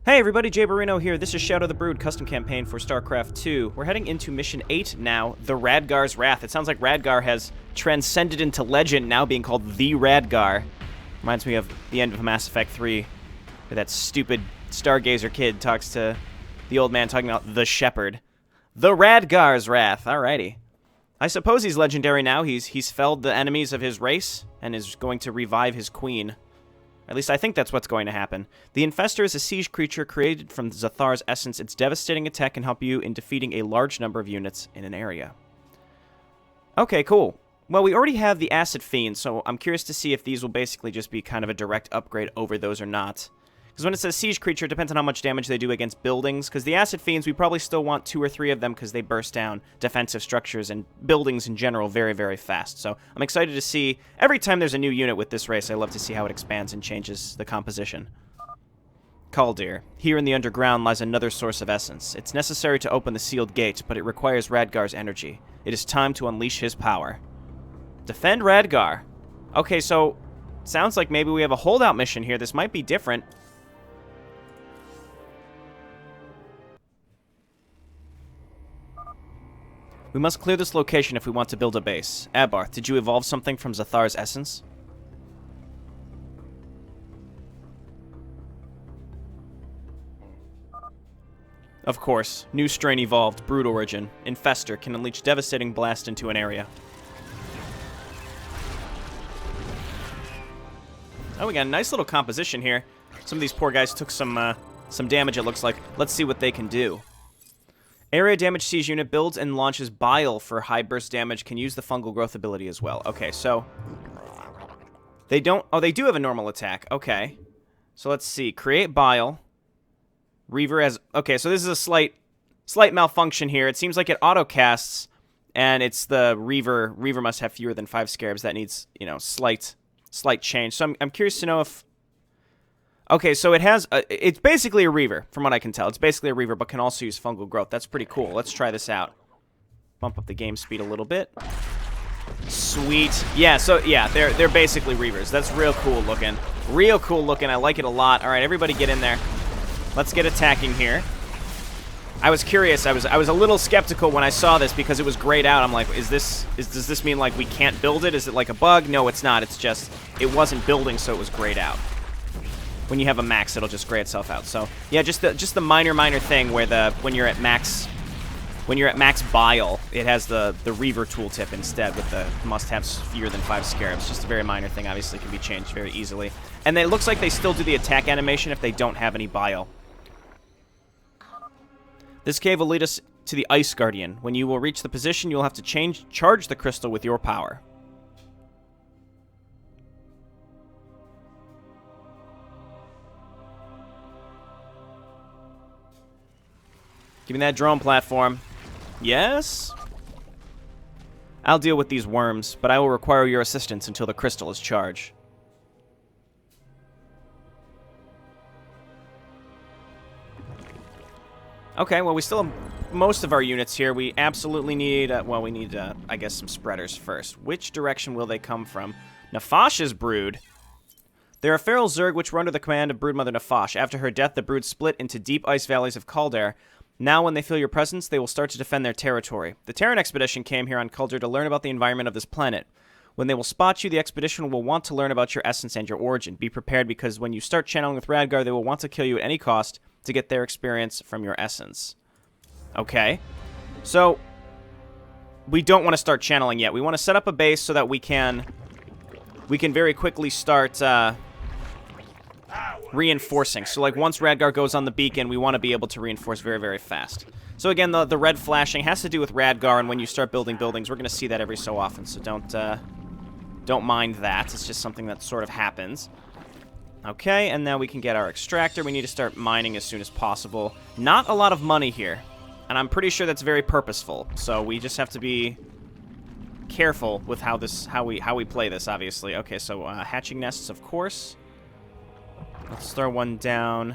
Hey everybody, JayborinoPlays here. This is Shadow the Brood custom campaign for Starcraft 2. We're heading into Mission 8 now, the Radgar's Wrath. It sounds like Radgar has transcended into legend, now being called the Radgar. Reminds me of the end of Mass Effect 3, where that stupid Stargazer kid talks to the old man talking about the Shepherd. The Radgar's Wrath, alrighty. I suppose he's legendary now. He's felled the enemies of his race, and is going to revive his queen. At least I think that's what's going to happen. The Infestor is a siege creature created from Zathar's essence. Its devastating attack can help you in defeating a large number of units in an area. Okay, cool. Well, we already have the Acid Fiend, so I'm curious to see if these will basically just be kind of a direct upgrade over those or not. Because when it says siege creature, it depends on how much damage they do against buildings. Because the Acid Fiends, we probably still want 2 or 3 of them because they burst down defensive structures and buildings in general very, very fast. So I'm excited to see, every time there's a new unit with this race, I love to see how it expands and changes the composition. Kaldir. Here in the underground lies another source of essence. It's necessary to open the sealed gate, but it requires Radgar's energy. It is time to unleash his power. Defend Radgar. Okay, so sounds like maybe we have a holdout mission here. This might be different. We must clear this location if we want to build a base. Abarth, did you evolve something from Zathar's essence? Of course. New strain evolved. Brood origin. Infestor can unleash devastating blast into an area. Oh, we got a nice little composition here. Some of these poor guys took some damage, it looks like. Let's see what they can do. Area damage siege unit builds and launches bile for high burst damage. Can use the fungal growth ability as well. Okay, so they don't. Oh, they do have a normal attack. Okay, so let's see. Create bile. Reaver has. Okay, so this is a slight malfunction here. It seems like it auto casts, and it's the Reaver. Reaver must have fewer than 5 scarabs. That needs slight change. So I'm curious to know if. Okay, so it has, it's basically a Reaver, from what I can tell. It's basically a Reaver, but can also use fungal growth. That's pretty cool. Let's try this out. Bump up the game speed a little bit. Sweet. Yeah, so, yeah, they're basically Reavers. That's real cool looking. Real cool looking. I like it a lot. All right, everybody get in there. Let's get attacking here. I was curious. I was a little skeptical when I saw this because it was grayed out. I'm like, does this mean, like, we can't build it? Is it like a bug? No, it's not. It's just, it wasn't building, so it was grayed out. When you have a max, it'll just gray itself out. So yeah, just the minor thing where when you're at max bile, it has the Reaver tooltip instead with the must-have fewer than 5 scarabs. Just a very minor thing, obviously can be changed very easily. And it looks like they still do the attack animation if they don't have any bile. This cave will lead us to the Ice Guardian. When you will reach the position, you'll have to charge the crystal with your power. Give me that drone platform. Yes? I'll deal with these worms, but I will require your assistance until the crystal is charged. Okay, well, we still have most of our units here. We absolutely need, we need, I guess, some spreaders first. Which direction will they come from? Nefash's brood. There are feral Zerg which were under the command of Broodmother Nefash. After her death, the brood split into deep ice valleys of Kaldir. Now, when they feel your presence, they will start to defend their territory. The Terran expedition came here on Kaldir to learn about the environment of this planet. When they will spot you, the expedition will want to learn about your essence and your origin. Be prepared, because when you start channeling with Radgar, they will want to kill you at any cost to get their experience from your essence. Okay. So, we don't want to start channeling yet. We want to set up a base so that we can very quickly start reinforcing. So, like, once Radgar goes on the beacon, we want to be able to reinforce very, very fast. So, again, the red flashing has to do with Radgar, and when you start building buildings, we're going to see that every so often. So don't mind that. It's just something that sort of happens. Okay, and now we can get our extractor. We need to start mining as soon as possible. Not a lot of money here, and I'm pretty sure that's very purposeful. So we just have to be careful with how we play this, obviously. Okay, so hatching nests, of course. Let's throw one down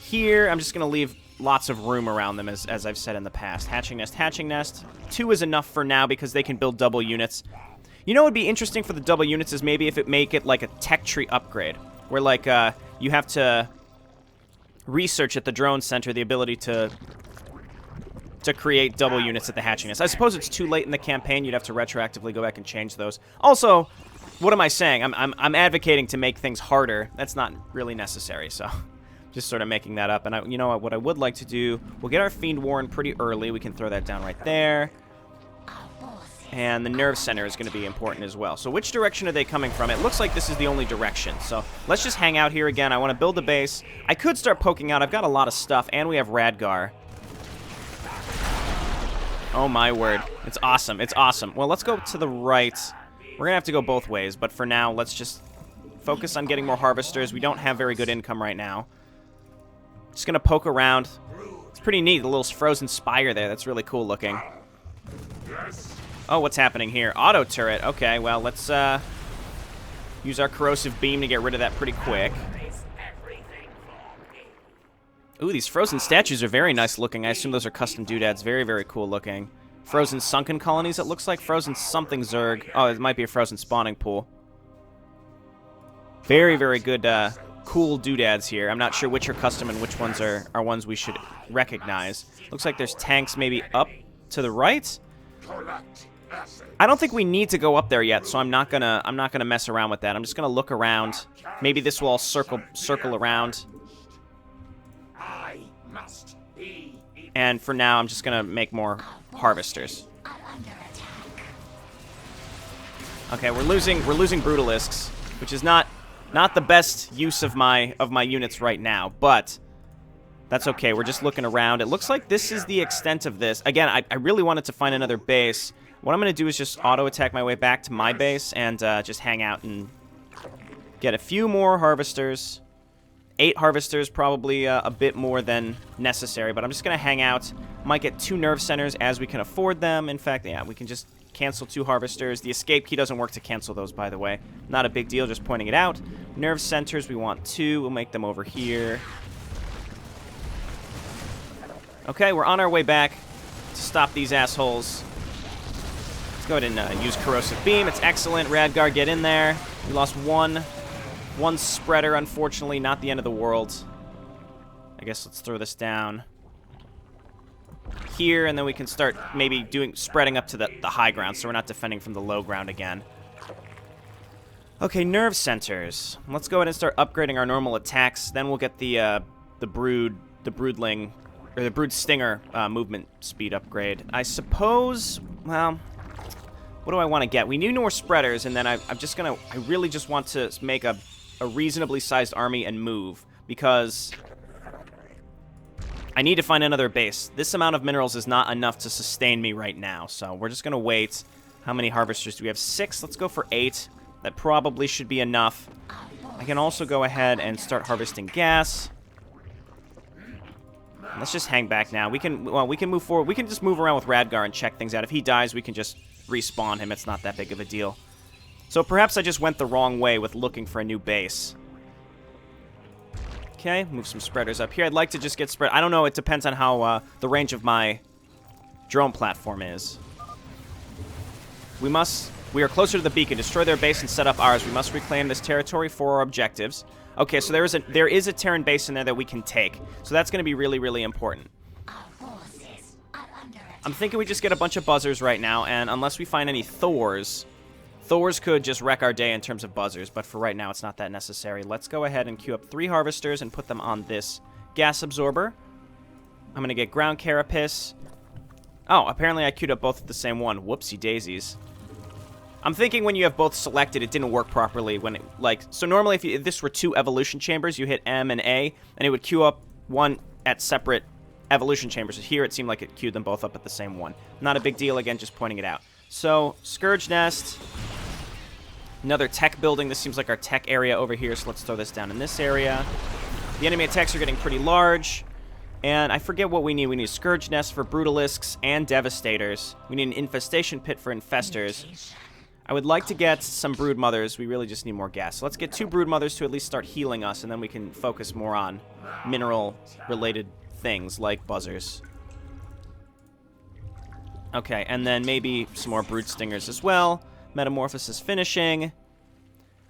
here. I'm just going to leave lots of room around them, as I've said in the past. Hatching nest, hatching nest. 2 is enough for now because they can build double units. You know what would be interesting for the double units is maybe if it make it like a tech tree upgrade, where like you have to research at the drone center the ability to create double units at the hatching nest. I suppose it's too late in the campaign. You'd have to retroactively go back and change those. Also, what am I saying? I'm advocating to make things harder. That's not really necessary, so just sort of making that up. And you know what I would like to do, we'll get our Fiend Warren pretty early. We can throw that down right there. And the nerve center is going to be important as well. So which direction are they coming from? It looks like this is the only direction. So let's just hang out here again. I want to build a base. I could start poking out. I've got a lot of stuff, and we have Radgar. Oh, my word. It's awesome. It's awesome. Well, let's go to the right. We're going to have to go both ways, but for now, let's just focus on getting more harvesters. We don't have very good income right now. Just going to poke around. It's pretty neat, the little frozen spire there. That's really cool looking. Oh, what's happening here? Auto turret. Okay, well, let's use our corrosive beam to get rid of that pretty quick. Ooh, these frozen statues are very nice looking. I assume those are custom doodads. Very, very cool looking. Frozen sunken colonies, it looks like. Frozen something zerg. Oh, it might be a frozen spawning pool. Very, very good, cool doodads here. I'm not sure which are custom and which ones are ones we should recognize. Looks like there's tanks maybe up to the right. I don't think we need to go up there yet, so I'm not gonna mess around with that. I'm just gonna look around. Maybe this will all circle around. And for now, I'm just gonna make more harvesters. Okay, we're losing brutalisks, which is not the best use of my units right now, but that's okay. We're just looking around. It looks like this is the extent of this. Again, I really wanted to find another base. What I'm going to do is just auto-attack my way back to my base and just hang out and get a few more harvesters. 8 harvesters, probably a bit more than necessary, but I'm just going to hang out. Might get 2 nerve centers as we can afford them. In fact, yeah, we can just cancel 2 harvesters. The escape key doesn't work to cancel those, by the way. Not a big deal, just pointing it out. Nerve centers, we want 2. We'll make them over here. Okay, we're on our way back to stop these assholes. Let's go ahead and use corrosive beam. It's excellent. Radgar, get in there. We lost one spreader, unfortunately. Not the end of the world. I guess let's throw this down here, and then we can start maybe spreading up to the high ground, so we're not defending from the low ground again. Okay, nerve centers. Let's go ahead and start upgrading our normal attacks. Then we'll get the broodling. Or the Brood Stinger movement speed upgrade. I suppose, well, what do I want to get? We need more spreaders, and then I really just want to make a reasonably sized army and move, because I need to find another base. This amount of minerals is not enough to sustain me right now, so we're just going to wait. How many harvesters do we have? 6. Let's go for 8. That probably should be enough. I can also go ahead and start harvesting gas. Let's just hang back now. We can move forward. We can just move around with Radgar and check things out. If he dies, we can just respawn him. It's not that big of a deal. So perhaps I just went the wrong way with looking for a new base. Okay, move some spreaders up here. I'd like to just get spread. I don't know. It depends on how the range of my drone platform is. We are closer to the beacon. Destroy their base and set up ours. We must reclaim this territory for our objectives. Okay, so there is a Terran base in there that we can take. So that's going to be really, really important. I'm thinking we just get a bunch of buzzers right now, and unless we find any Thors could just wreck our day in terms of buzzers, but for right now it's not that necessary. Let's go ahead and queue up 3 harvesters and put them on this gas absorber. I'm going to get ground carapace. Oh, apparently I queued up both at the same one. Whoopsie daisies. I'm thinking when you have both selected, it didn't work properly. So normally if this were 2 evolution chambers, you hit M and A, and it would queue up one at separate evolution chambers. Here it seemed like it queued them both up at the same one. Not a big deal, again, just pointing it out. So, Scourge Nest. Another tech building. This seems like our tech area over here, so let's throw this down in this area. The enemy attacks are getting pretty large. And I forget what we need. We need a Scourge Nest for Brutalisks and Devastators. We need an Infestation Pit for Infestors. I would like to get some Brood Mothers. We really just need more gas. So let's get 2 Brood Mothers to at least start healing us, and then we can focus more on mineral-related things like buzzers. Okay, and then maybe some more Brood Stingers as well. Metamorphosis finishing.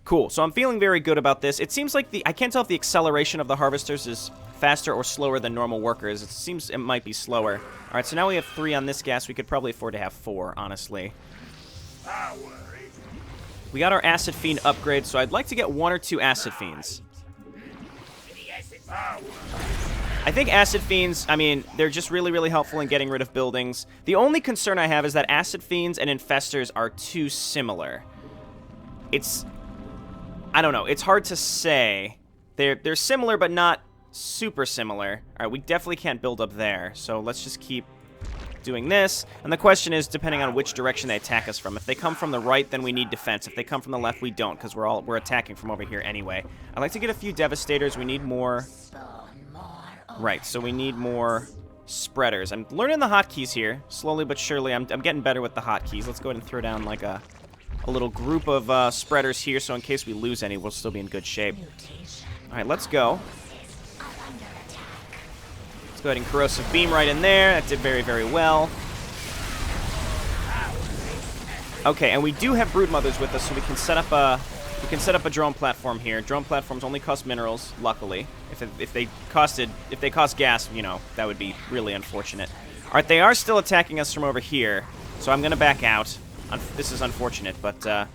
Cool. So I'm feeling very good about this. It seems like I can't tell if the acceleration of the harvesters is faster or slower than normal workers. It seems it might be slower. All right, so now we have 3 on this gas. We could probably afford to have 4, honestly. We got our Acid Fiend upgrade, so I'd like to get 1 or 2 Acid Fiends. I think Acid Fiends, I mean, they're just really, really helpful in getting rid of buildings. The only concern I have is that Acid Fiends and Infestors are too similar. I don't know, it's hard to say. They're similar, but not super similar. All right, we definitely can't build up there, so let's just keep doing this. And the question is, depending on which direction they attack us from. If they come from the right, then we need defense. If they come from the left, we don't, because we're attacking from over here anyway. I'd like to get a few Devastators. We need more. Right, so we need more spreaders. I'm learning the hotkeys here, slowly but surely. I'm getting better with the hotkeys. Let's go ahead and throw down like a little group of spreaders here, so in case we lose any, we'll still be in good shape. All right, let's go. Let's go ahead and Corrosive Beam right in there. That did very, very well. Okay, and we do have Broodmothers with us, so we can set up a drone platform here. Drone platforms only cost minerals, luckily. If they cost gas, you know, that would be really unfortunate. All right, they are still attacking us from over here, so I'm gonna back out. This is unfortunate, but I'm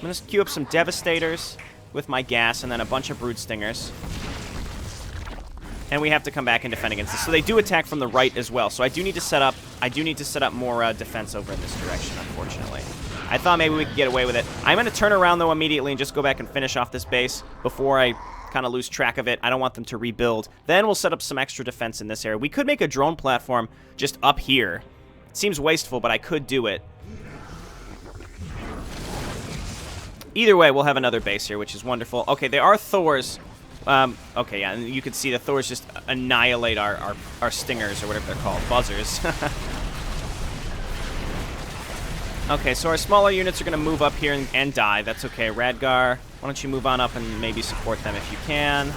gonna queue up some Devastators with my gas, and then a bunch of Brood Stingers. And we have to come back and defend against this. So they do attack from the right as well. So I do need to set up more defense over in this direction, unfortunately. I thought maybe we could get away with it. I'm going to turn around, though, immediately and just go back and finish off this base before I kind of lose track of it. I don't want them to rebuild. Then we'll set up some extra defense in this area. We could make a drone platform just up here. It seems wasteful, but I could do it. Either way, we'll have another base here, which is wonderful. Okay, there are Thors. Okay, yeah, and you can see the Thors just annihilate our stingers, or whatever they're called, buzzers. Okay, so our smaller units are going to move up here and die. That's okay. Radgar, why don't you move on up and maybe support them if you can.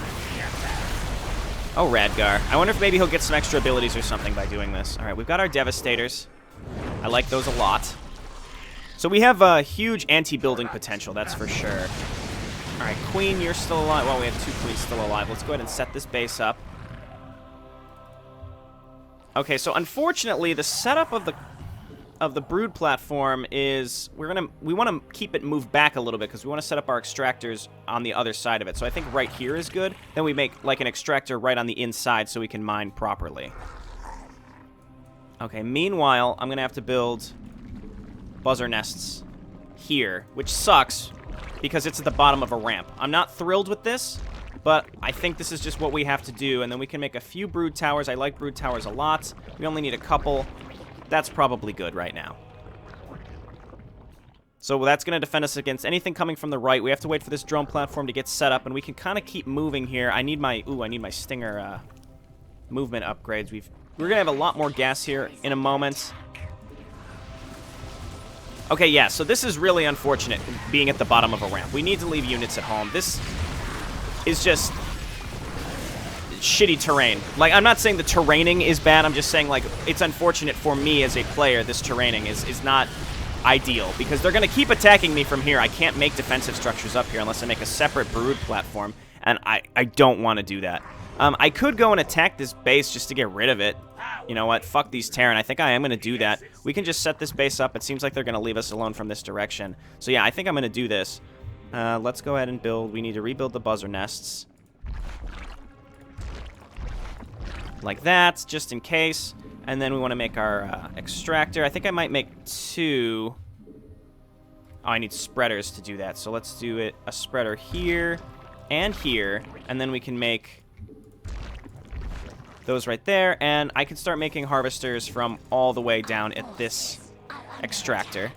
Oh, Radgar. I wonder if maybe he'll get some extra abilities or something by doing this. All right, we've got our Devastators. I like those a lot. So we have a huge anti-building potential, that's for sure. All right, Queen, you're still alive. Well, we have 2 Queens still alive. Let's go ahead and set this base up. Okay, so unfortunately, the setup of the Brood platform is we want to keep it moved back a little bit because we want to set up our extractors on the other side of it. So I think right here is good. Then we make like an extractor right on the inside so we can mine properly. Okay, meanwhile, I'm going to have to build buzzer nests here, which sucks because it's at the bottom of a ramp. I'm not thrilled with this, but I think this is just what we have to do, and then we can make a few brood towers. I like brood towers a lot. We only need a couple. That's probably good right now. So that's going to defend us against anything coming from the right. We have to wait for this drone platform to get set up, and we can kind of keep moving here. I need my Stinger movement upgrades. We're going to have a lot more gas here in a moment. Okay, yeah, so this is really unfortunate, being at the bottom of a ramp. We need to leave units at home. This is just shitty terrain. Like, I'm not saying the terraining is bad. I'm just saying, like, it's unfortunate for me as a player. This terraining is not ideal, because they're going to keep attacking me from here. I can't make defensive structures up here unless I make a separate brood platform, and I don't want to do that. I could go and attack this base just to get rid of it. You know what? Fuck these Terran. I think I am going to do that. We can just set this base up. It seems like they're going to leave us alone from this direction. So yeah, I think I'm going to do this. Let's go ahead and build. We need to rebuild the buzzer nests. Like that, just in case. And then we want to make our extractor. I think I might make 2. Oh, I need spreaders to do that. So let's do it. A spreader here and here. And then we can make those right there, and I can start making harvesters from all the way down at this extractor.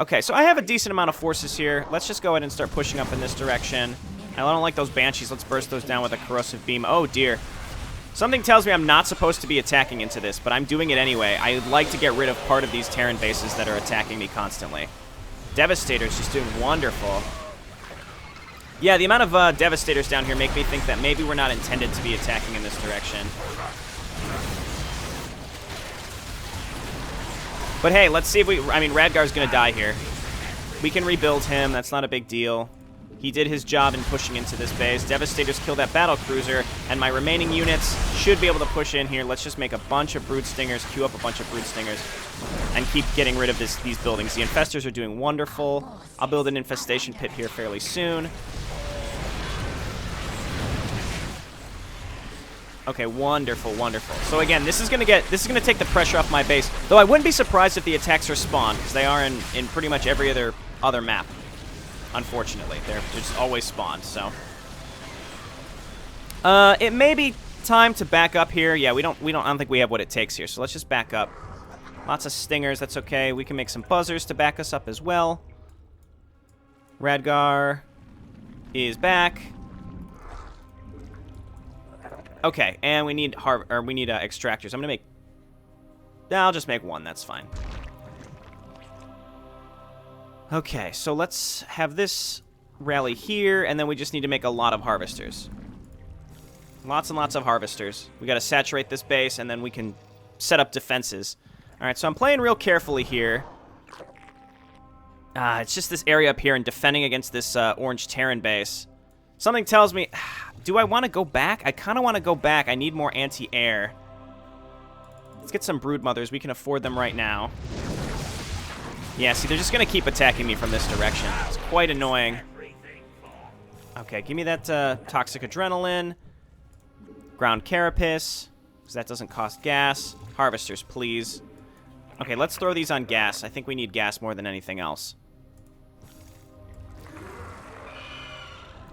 Okay, so I have a decent amount of forces here. Let's just go ahead and start pushing up in this direction. I don't like those Banshees. Let's burst those down with a Corrosive Beam. Oh, dear. Something tells me I'm not supposed to be attacking into this, but I'm doing it anyway. I'd like to get rid of part of these Terran bases that are attacking me constantly. Devastator's just doing wonderful. Yeah, the amount of Devastators down here make me think that maybe we're not intended to be attacking in this direction. But hey, let's see if I mean, Radgar's going to die here. We can rebuild him. That's not a big deal. He did his job in pushing into this base. Devastators kill that battle cruiser, and my remaining units should be able to push in here. Let's just make a bunch of brood stingers, queue up a bunch of brood stingers, and keep getting rid of these buildings. The infestors are doing wonderful. I'll build an infestation pit here fairly soon. Okay, wonderful, wonderful. So again, this is gonna take the pressure off my base. Though I wouldn't be surprised if the attacks are spawned, because they are in pretty much every other map. Unfortunately, they're just always spawned. So it may be time to back up here. Yeah, I don't think we have what it takes here. So let's just back up. Lots of stingers. That's okay. We can make some buzzers to back us up as well. Radgar is back. Okay, and we need extractors. I'll just make one. That's fine. Okay, so let's have this rally here, and then we just need to make a lot of harvesters. Lots and lots of harvesters. We got to saturate this base, and then we can set up defenses. All right, so I'm playing real carefully here. It's just this area up here and defending against this orange Terran base. Something tells me, do I want to go back? I kind of want to go back. I need more anti-air. Let's get some brood mothers. We can afford them right now. Yeah, see, they're just going to keep attacking me from this direction. It's quite annoying. Okay, give me that toxic adrenaline. Ground carapace, because that doesn't cost gas. Harvesters, please. Okay, let's throw these on gas. I think we need gas more than anything else.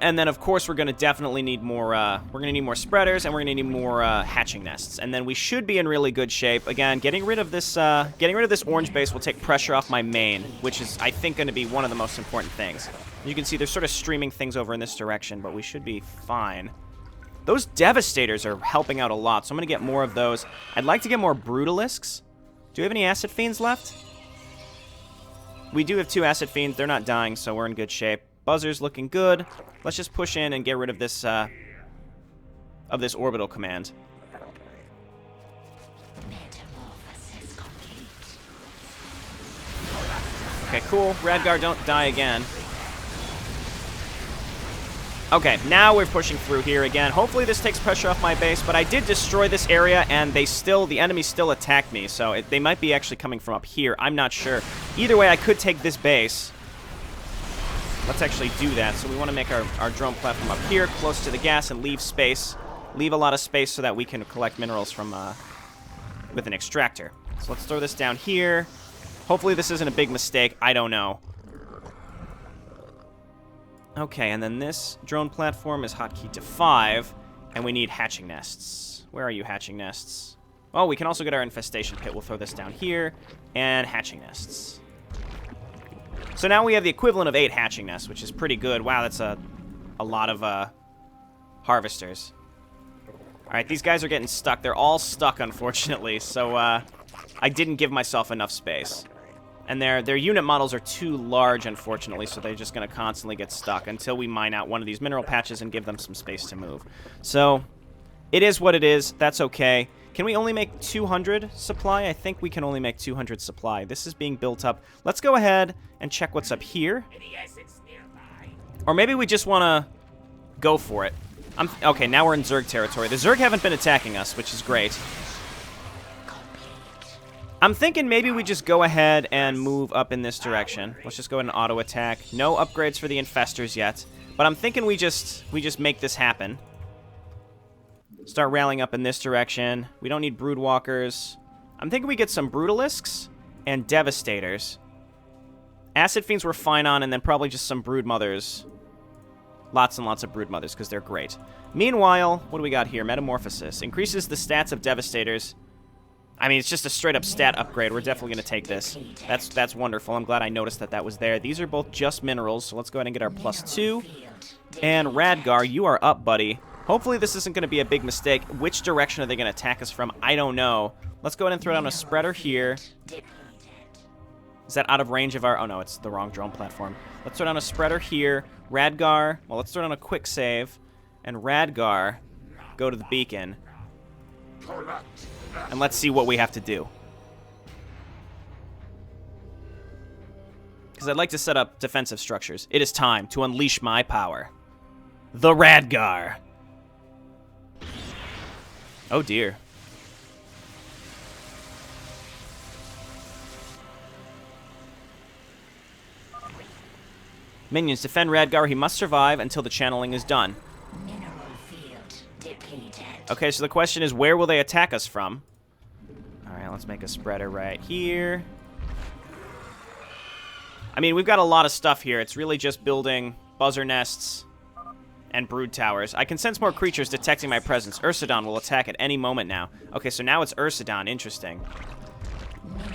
And then, of course, we're going to definitely need more, we're going to need more spreaders, and we're going to need more hatching nests. And then we should be in really good shape. Again, getting rid of this orange base will take pressure off my main, which is, I think, going to be one of the most important things. You can see they're sort of streaming things over in this direction, but we should be fine. Those Devastators are helping out a lot, so I'm going to get more of those. I'd like to get more Brutalisks. Do we have any Acid Fiends left? We do have 2 Acid Fiends. They're not dying, so we're in good shape. Buzzer's looking good. Let's just push in and get rid of this orbital command. Okay, cool. Radgar, don't die again. Okay, now we're pushing through here again. Hopefully this takes pressure off my base, but I did destroy this area, and the enemy still attacked me, so they might be actually coming from up here. I'm not sure. Either way, I could take this base. Let's actually do that. So we want to make our drone platform up here, close to the gas, and leave space. Leave a lot of space so that we can collect minerals from with an extractor. So let's throw this down here. Hopefully this isn't a big mistake. I don't know. Okay, and then this drone platform is hotkeyed to 5, and we need hatching nests. Where are you, hatching nests? Oh, we can also get our infestation pit. We'll throw this down here, and hatching nests. So now we have the equivalent of 8 hatching nests, which is pretty good. Wow, that's a lot of harvesters. All right, these guys are getting stuck. They're all stuck, unfortunately, so I didn't give myself enough space. And their unit models are too large, unfortunately, so they're just going to constantly get stuck until we mine out one of these mineral patches and give them some space to move. So it is what it is. That's okay. Can we only make 200 supply? I think we can only make 200 supply. This is being built up. Let's go ahead and check what's up here. Or maybe we just want to go for it. Okay, now we're in Zerg territory. The Zerg haven't been attacking us, which is great. I'm thinking maybe we just go ahead and move up in this direction. Let's just go ahead and auto attack. No upgrades for the infestors yet, but I'm thinking we just make this happen. Start rallying up in this direction. We don't need broodwalkers. I'm thinking we get some brutalisks and devastators. Acid fiends we're fine on, and then probably just some brood mothers. Lots and lots of brood mothers because they're great. Meanwhile, what do we got here? Metamorphosis increases the stats of devastators. I mean, it's just a straight-up stat upgrade. We're definitely going to take this. That's wonderful. I'm glad I noticed that was there. These are both just minerals, so let's go ahead and get our +2. And Radgar, you are up, buddy. Hopefully this isn't going to be a big mistake. Which direction are they going to attack us from? I don't know. Let's go ahead and throw down a spreader here. Is that out of range of our... Oh, no, it's the wrong drone platform. Let's throw down a spreader here. Radgar... Well, let's throw down a quick save. And Radgar, go to the beacon. Correct. And let's see what we have to do. Because I'd like to set up defensive structures. It is time to unleash my power. The Radgar. Oh, dear. Minions, defend Radgar. He must survive until the channeling is done. Mineral field depleted. Okay, so the question is, where will they attack us from? Alright, let's make a spreader right here. I mean, we've got a lot of stuff here. It's really just building buzzer nests and brood towers. I can sense more creatures detecting my presence. Ursidon will attack at any moment now. Okay, so now it's Ursidon. Interesting. Mineral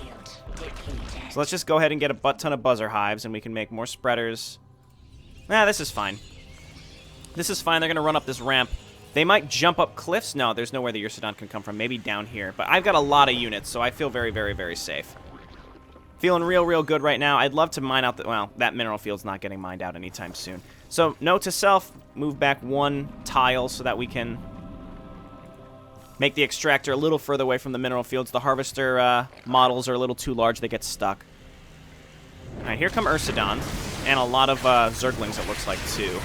field depleted. So let's just go ahead and get a butt ton of buzzer hives, and we can make more spreaders. Nah, this is fine. This is fine. They're going to run up this ramp. They might jump up cliffs. No, there's nowhere the Ursidon can come from. Maybe down here. But I've got a lot of units, so I feel very, very, very safe. Feeling real, real good right now. I'd love to mine out the... Well, that mineral field's not getting mined out anytime soon. So, note to self, move back one tile so that we can make the extractor a little further away from the mineral fields. The harvester models are a little too large. They get stuck. Alright, here come Ursidon. And a lot of Zerglings, it looks like, too.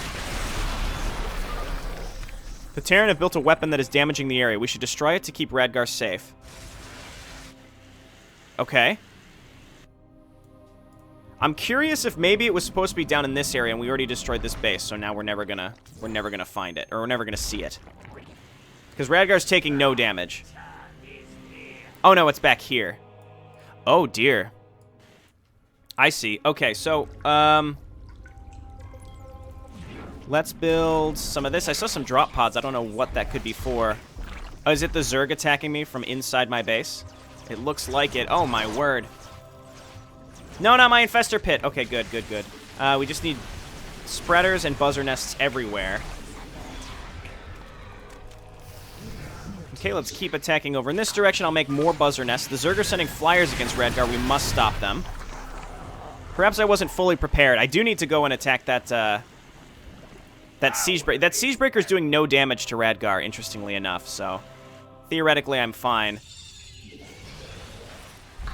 The Terran have built a weapon that is damaging the area. We should destroy it to keep Radgar safe. Okay. I'm curious if maybe it was supposed to be down in this area and we already destroyed this base, so now we're never gonna find it, or we're never gonna see it. Because Radgar's taking no damage. Oh no, it's back here. Oh dear. I see. Okay, so let's build some of this. I saw some drop pods. I don't know what that could be for. Oh, is it the Zerg attacking me from inside my base? It looks like it. Oh my word. No, not my infestor pit. Okay, good, good, good. We just need spreaders and buzzer nests everywhere. Okay, let's keep attacking over in this direction. I'll make more buzzer nests. The Zerg are sending flyers against Radgar. We must stop them. Perhaps I wasn't fully prepared. I do need to go and attack that siege breaker. That siege breaker is doing no damage to Radgar, interestingly enough. So theoretically, I'm fine.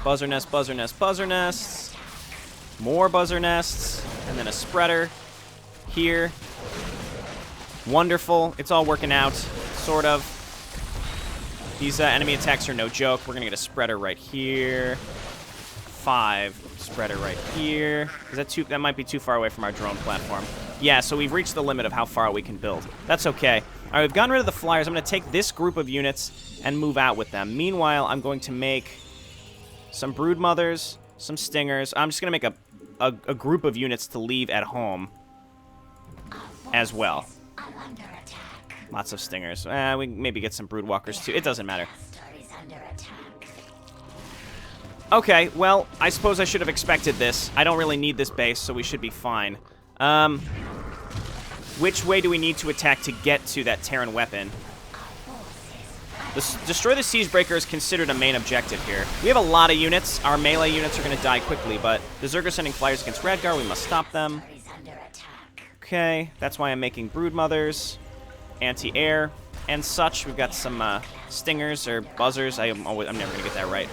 Buzzer nest, buzzer nest, buzzer nests. More buzzer nests. And then a spreader here. Wonderful. It's all working out, sort of. These enemy attacks are no joke. We're going to get a spreader right here. 5. Spreader right here. Is that too? That might be too far away from our drone platform. Yeah, so we've reached the limit of how far we can build. That's okay. All right, we've gotten rid of the flyers. I'm going to take this group of units and move out with them. Meanwhile, I'm going to make some brood mothers, some stingers. I'm just going to make a group of units to leave at home as well. Lots of stingers. We maybe get some brood walkers too. It doesn't matter. Okay, well, I suppose I should have expected this. I don't really need this base, so we should be fine. Which way do we need to attack to get to that Terran weapon? Destroy the siege breaker is considered a main objective here. We have a lot of units. Our melee units are going to die quickly, but the Zerg are sending flyers against Radgar. We must stop them. Okay, that's why I'm making brood mothers, anti-air, and such. We've got some stingers or buzzers. I'm never going to get that right.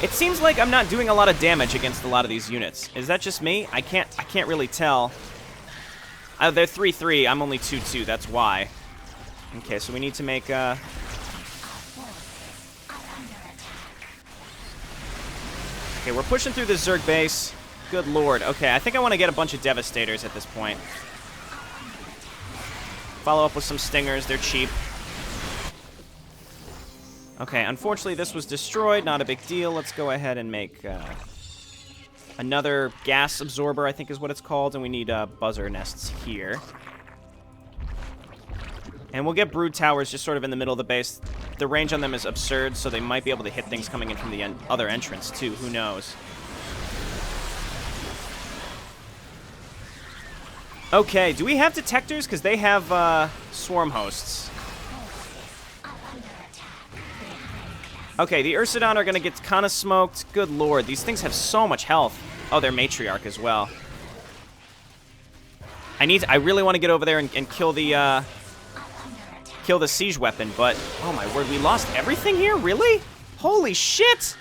It seems like I'm not doing a lot of damage against a lot of these units. Is that just me? I can't really tell. They're 3-3. I'm only 2-2. That's why. Okay, so we need to make Okay, we're pushing through the Zerg base. Good lord. Okay, I think I want to get a bunch of Devastators at this point. Follow up with some Stingers. They're cheap. Okay, unfortunately this was destroyed. Not a big deal. Let's go ahead and make another gas absorber, I think is what it's called. And we need buzzer nests here. And we'll get brood towers just sort of in the middle of the base. The range on them is absurd, so they might be able to hit things coming in from the other entrance, too. Who knows? Okay, do we have detectors? Because they have swarm hosts. Okay, the Ursidon are going to get kind of smoked. Good lord, these things have so much health. Oh, they're Matriarch as well. I really want to get over there and kill the siege weapon, but oh my word, we lost everything here? Really? Holy shit!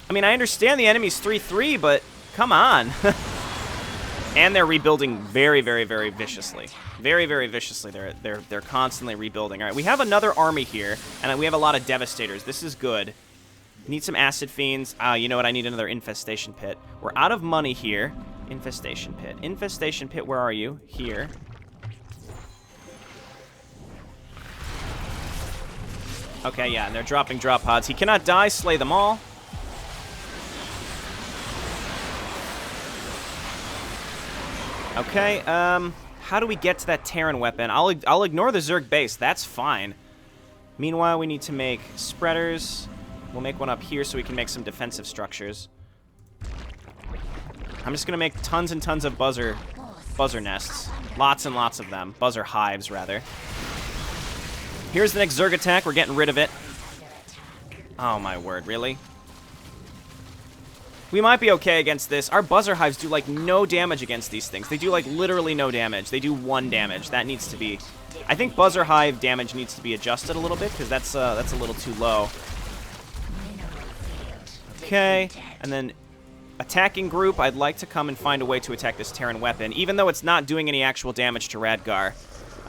I mean, I understand the enemy's 3-3, but come on. And they're rebuilding very, very, very viciously. Very, very viciously. They're constantly rebuilding. All right, we have another army here, and we have a lot of Devastators. This is good. Need some Acid Fiends. You know what? I need another Infestation Pit. We're out of money here. Infestation Pit. Infestation Pit, where are you? Here. Okay, yeah, and they're dropping drop pods. He cannot die. Slay them all. Okay, how do we get to that Terran weapon? I'll ignore the Zerg base. That's fine. Meanwhile, we need to make spreaders. We'll make one up here so we can make some defensive structures. I'm just going to make tons and tons of buzzer nests. Lots and lots of them. Buzzer hives, rather. Here's the next Zerg attack. We're getting rid of it. Oh, my word. Really? We might be okay against this. Our buzzer hives do, like, no damage against these things. They do, like, literally no damage. They do 1 damage. That needs to be... I think buzzer hive damage needs to be adjusted a little bit, because that's a little too low. Okay, and then attacking group. I'd like to come and find a way to attack this Terran weapon, even though it's not doing any actual damage to Radgar.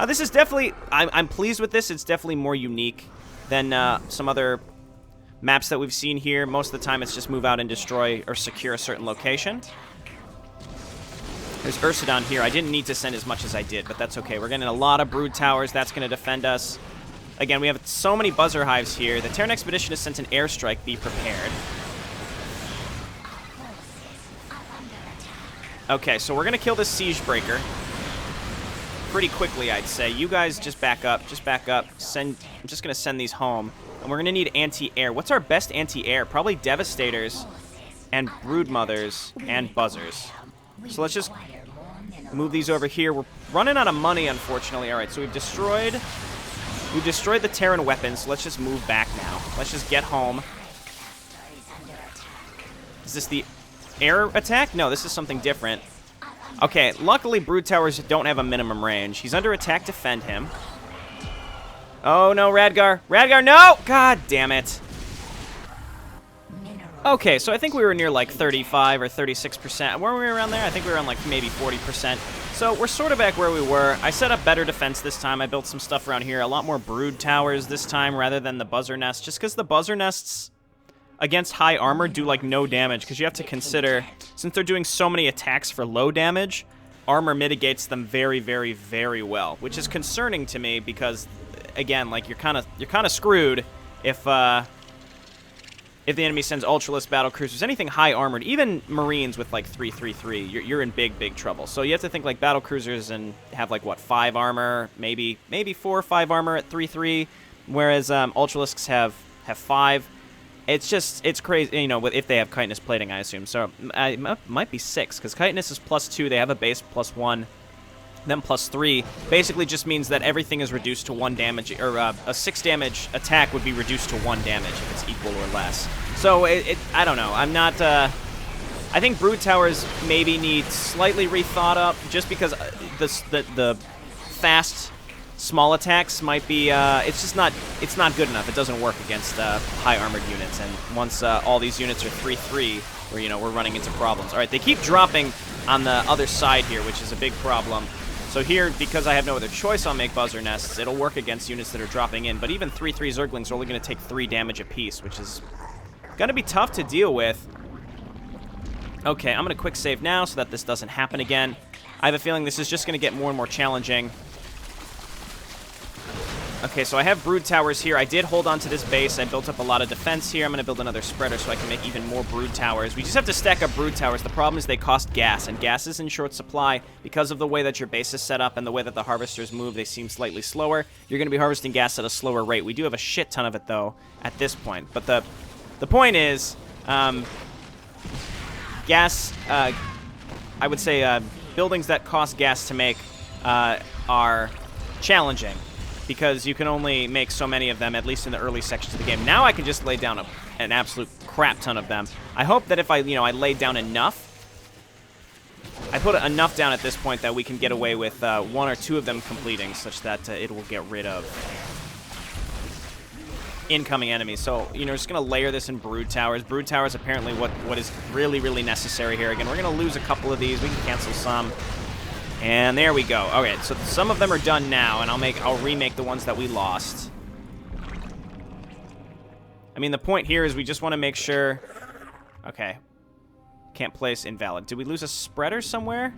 This is definitely... I'm pleased with this. It's definitely more unique than some other... maps that we've seen here. Most of the time it's just move out and destroy or secure a certain location. There's Ursidon here. I didn't need to send as much as I did, but that's okay. We're getting a lot of brood towers. That's going to defend us. Again, we have so many buzzer hives here. The Terran Expedition has sent an airstrike. Be prepared. Okay, so we're going to kill this Siege Breaker pretty quickly, I'd say. You guys just back up. Just back up. I'm just going to send these home. And we're going to need anti-air. What's our best anti-air? Probably Devastators and Broodmothers and Buzzers. So let's just move these over here. We're running out of money, unfortunately. All right, so we've destroyed the Terran weapons. So let's just move back now. Let's just get home. Is this the air attack? No, this is something different. Okay, luckily Brood Towers don't have a minimum range. He's under attack. Defend him. Oh, no, Radgar. Radgar, no! God damn it. Okay, so I think we were near, like, 35 or 36%. Weren't we around there? I think we were on, like, maybe 40%. So we're sort of back where we were. I set up better defense this time. I built some stuff around here. A lot more brood towers this time rather than the buzzer nests. Just because the buzzer nests against high armor do, like, no damage. Because you have to consider, since they're doing so many attacks for low damage, armor mitigates them very, very, very well. Which is concerning to me because... Again, like you're kind of screwed if the enemy sends ultralisk battle cruisers, anything high armored, even Marines with like 3-3-3, you're in big trouble. So you have to think like battle cruisers and have like what 5 armor, maybe 4 or 5 armor at 3-3, whereas ultralisks have 5. It's crazy, you know, if they have chitinous plating, I assume. So it might be 6 because chitinous is +2. They have a base +1. Then +3 basically just means that everything is reduced to 1 damage, or a 6 damage attack would be reduced to 1 damage if it's equal or less. So I don't know. I'm not. I think brood towers maybe need slightly rethought up, just because the fast small attacks might be. It's just not. It's not good enough. It doesn't work against high armored units. And once all these units are 3-3, we're running into problems. All right, they keep dropping on the other side here, which is a big problem. So here, because I have no other choice, I'll make buzzer nests. It'll work against units that are dropping in, but even 3-3 Zerglings are only going to take 3 damage apiece, which is going to be tough to deal with. Okay, I'm going to quick save now so that this doesn't happen again. I have a feeling this is just going to get more and more challenging. Okay, so I have brood towers here. I did hold on to this base. I built up a lot of defense here. I'm going to build another spreader so I can make even more brood towers. We just have to stack up brood towers. The problem is they cost gas, and gas is in short supply because of the way that your base is set up and the way that the harvesters move. They seem slightly slower. You're going to be harvesting gas at a slower rate. We do have a shit ton of it, though, at this point. But the point is, gas, I would say buildings that cost gas to make are challenging, because you can only make so many of them, at least in the early sections of the game. Now I can just lay down an absolute crap ton of them. I hope that if I laid down enough, I put enough down at this point that we can get away with 1 or 2 of them completing, such that it will get rid of. incoming enemies. So, you know, just going to layer this in brood towers. Brood towers apparently what is really, really necessary here. Again, we're going to lose a couple of these. We can cancel some. And there we go. Okay, so some of them are done now, and I'll remake the ones that we lost. I mean, the point here is we just want to make sure... Okay. Can't place invalid. Did we lose a spreader somewhere?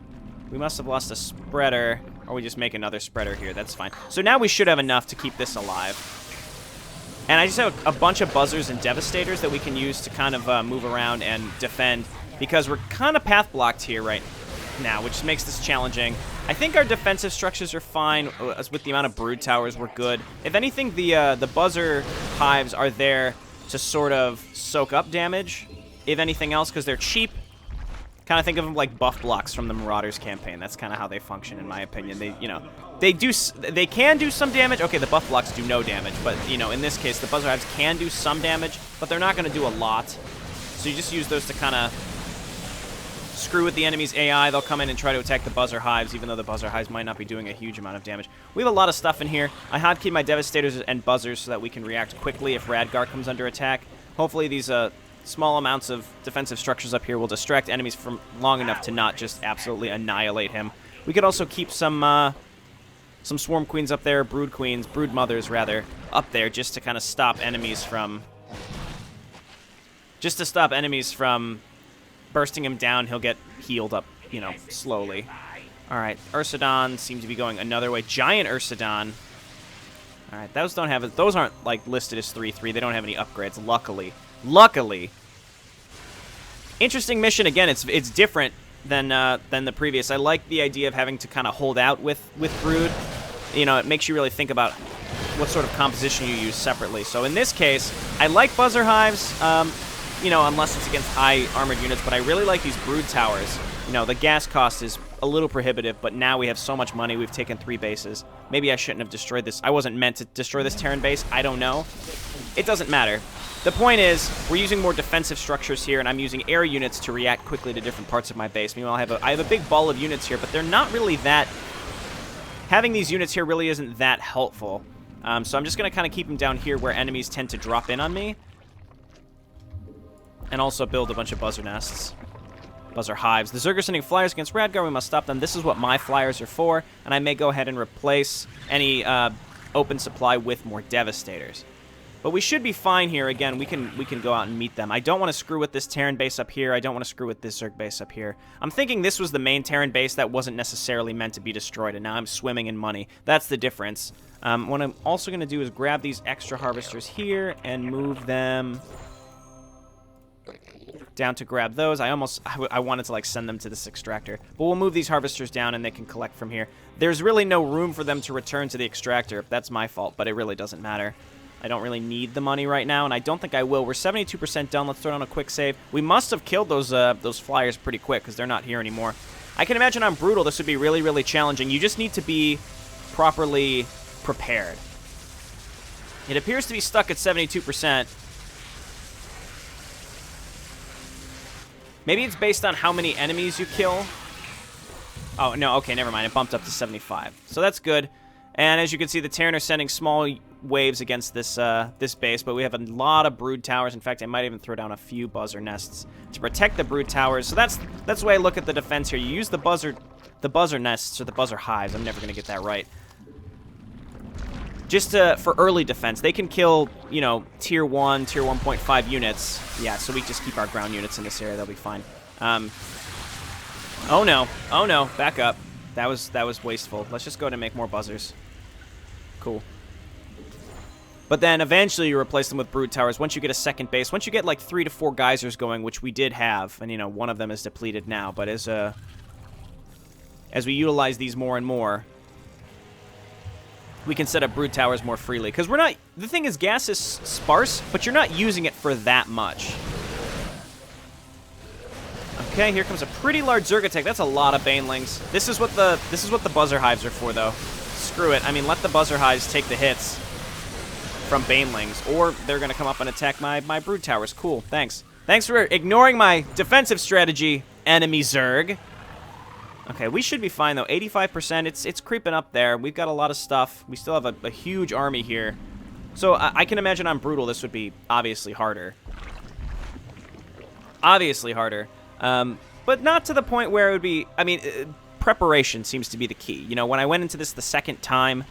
We must have lost a spreader, or we just make another spreader here. That's fine. So now we should have enough to keep this alive. And I just have a bunch of buzzers and devastators that we can use to kind of move around and defend, because we're kind of path blocked here right now, which makes this challenging. I think our defensive structures are fine. With the amount of brood towers, we're good. If anything, the buzzer hives are there to sort of soak up damage, if anything else, because they're cheap. Kind of think of them like buff blocks from the Marauders campaign. That's kind of how they function, in my opinion. They can do some damage. Okay, the buff blocks do no damage, but you know, in this case, the buzzer hives can do some damage, but they're not going to do a lot. So you just use those to kind of screw with the enemy's AI. They'll come in and try to attack the buzzer hives, even though the buzzer hives might not be doing a huge amount of damage. We have a lot of stuff in here. I hotkeyed my devastators and buzzers so that we can react quickly if Radgar comes under attack. Hopefully these small amounts of defensive structures up here will distract enemies from long enough to not just absolutely annihilate him. We could also keep some swarm queens up there, brood mothers rather, up there, just to kind of stop enemies from bursting him down. He'll get healed up, you know, slowly. All right, Ursidon seems to be going another way. Giant Ursidon. All right, those aren't like listed as 3/3. They don't have any upgrades, luckily. Luckily. Interesting mission. Again, it's different than the previous. I like the idea of having to kind of hold out with brood. You know, it makes you really think about what sort of composition you use separately. So in this case, I like buzzer hives. You know, unless it's against high armored units, but I really like these brood towers. You know, the gas cost is a little prohibitive, but now we have so much money. We've taken 3 bases. Maybe I shouldn't have destroyed this. I wasn't meant to destroy this Terran base. I don't know. It doesn't matter. The point is, we're using more defensive structures here, and I'm using air units to react quickly to different parts of my base. Meanwhile, I have a big ball of units here, but they're not really that... Having these units here really isn't that helpful. So I'm just going to kind of keep them down here where enemies tend to drop in on me. And also build a bunch of buzzer nests. Buzzer hives. The Zerg are sending flyers against Radgar. We must stop them. This is what my flyers are for, and I may go ahead and replace any open supply with more devastators. But we should be fine here. Again, we can go out and meet them. I don't want to screw with this Terran base up here. I don't want to screw with this Zerg base up here. I'm thinking this was the main Terran base that wasn't necessarily meant to be destroyed, and now I'm swimming in money. That's the difference. What I'm also going to do is grab these extra harvesters here and move them down to grab those. I wanted to like send them to this extractor, but we'll move these harvesters down and they can collect from here. There's really no room for them to return to the extractor. That's my fault, but it really doesn't matter. I don't really need the money right now, and I don't think I will. We're 72% done. Let's throw down a quick save. We must have killed those flyers pretty quick because they're not here anymore. I can imagine on Brutal this would be really, really challenging. You just need to be properly prepared. It appears to be stuck at 72%. Maybe it's based on how many enemies you kill. Oh, no, okay, never mind. It bumped up to 75. So that's good. And as you can see, the Terran are sending small waves against this this base, but we have a lot of brood towers. In fact, I might even throw down a few buzzer nests to protect the brood towers. So that's the way I look at the defense here. You use the buzzer nests or the buzzer hives. I'm never going to get that right. Just for early defense. They can kill, you know, tier 1, tier 1.5 units. Yeah, so we just keep our ground units in this area. They'll be fine. Oh no. Oh no. Back up. That was wasteful. Let's just go ahead and make more buzzers. Cool. But then eventually you replace them with brood towers. Once you get a second base, once you get like 3 to 4 geysers going, which we did have, and you know, one of them is depleted now, but as we utilize these more and more, we can set up brood towers more freely. Because we're not... The thing is, gas is sparse, but you're not using it for that much. Okay, here comes a pretty large Zerg attack. That's a lot of Banelings. This is what the buzzer hives are for, though. Screw it. I mean, let the buzzer hives take the hits from Banelings, or they're going to come up and attack my brood towers. Cool, thanks. Thanks for ignoring my defensive strategy, enemy Zerg. Okay, we should be fine, though. 85%, it's creeping up there. We've got a lot of stuff. We still have a huge army here. So I can imagine on Brutal this would be obviously harder. Obviously harder. But not to the point where it would be... I mean, preparation seems to be the key. You know, when I went into this the second time,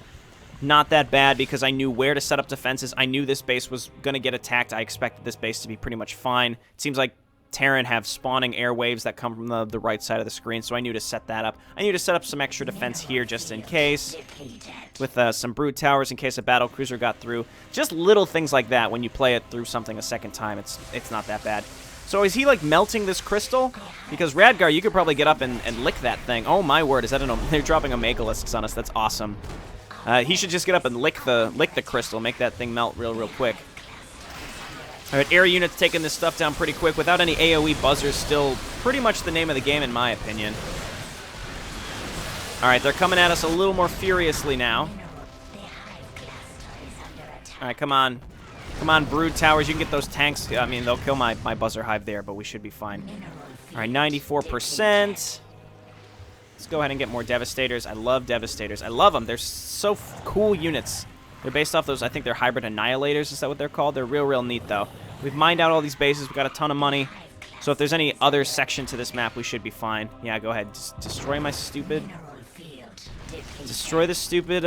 not that bad because I knew where to set up defenses. I knew this base was going to get attacked. I expected this base to be pretty much fine. It seems like Terran have spawning airwaves that come from the right side of the screen, so I knew to set that up. I knew to set up some extra defense here just in case, with some brood towers in case a battle cruiser got through. Just little things like that when you play it through something a second time. It's not that bad. So is he, like, melting this crystal? Because Radgar, you could probably get up and lick that thing. Oh, my word. Is that they're dropping Omegalisks on us. That's awesome. He should just get up and lick the crystal, make that thing melt real quick. All right, air units taking this stuff down pretty quick. Without any AoE buzzers, still pretty much the name of the game in my opinion. All right, they're coming at us a little more furiously now. All right, come on. Come on, brood towers. You can get those tanks. I mean, they'll kill my buzzer hive there, but we should be fine. All right, 94%. Let's go ahead and get more Devastators. I love Devastators. I love them. They're so cool units. They're based off those, I think they're hybrid annihilators. Is that what they're called? They're real neat, though. We've mined out all these bases. We've got a ton of money. So if there's any other section to this map, we should be fine. Yeah, go ahead. Just destroy my stupid... Destroy the stupid,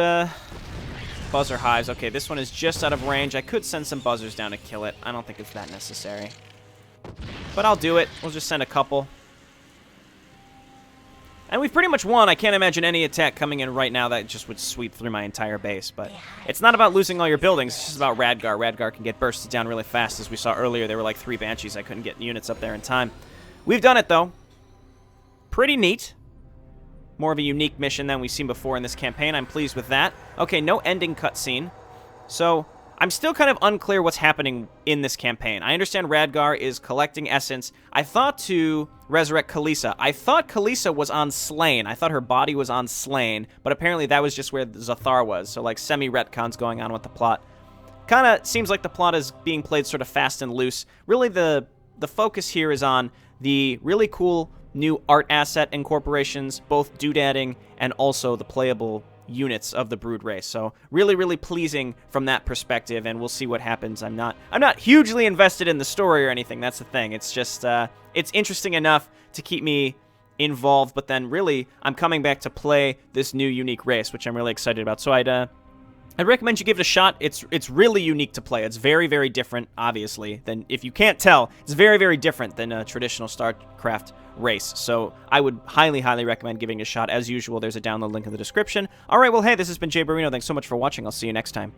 buzzer hives. Okay, this one is just out of range. I could send some buzzers down to kill it. I don't think it's that necessary. But I'll do it. We'll just send a couple. And we've pretty much won. I can't imagine any attack coming in right now that just would sweep through my entire base. But it's not about losing all your buildings. It's just about Radgar. Radgar can get bursted down really fast. As we saw earlier, there were like 3 Banshees. I couldn't get units up there in time. We've done it, though. Pretty neat. More of a unique mission than we've seen before in this campaign. I'm pleased with that. Okay, no ending cutscene. So I'm still kind of unclear what's happening in this campaign. I understand Radgar is collecting essence. I thought to resurrect Khaleesi. I thought Khaleesi was on Slain. I thought her body was on Slain, but apparently that was just where Zathar was. So like semi-retcons going on with the plot. Kind of seems like the plot is being played sort of fast and loose. Really the focus here is on the really cool new art asset incorporations, both doodadding and also the playable units of the brood race. So really pleasing from that perspective, and we'll see what happens. I'm not hugely invested in the story or anything. That's the thing. It's just it's interesting enough to keep me involved, but then really I'm coming back to play this new unique race, which I'm really excited about. So I'd recommend you give it a shot. It's really unique to play. It's very different, obviously, than, if you can't tell, it's very different than a traditional StarCraft race. So I would highly recommend giving it a shot. As usual, there's a download link in the description. All right, well, hey, this has been Jay Borino. Thanks so much for watching. I'll see you next time. Bye.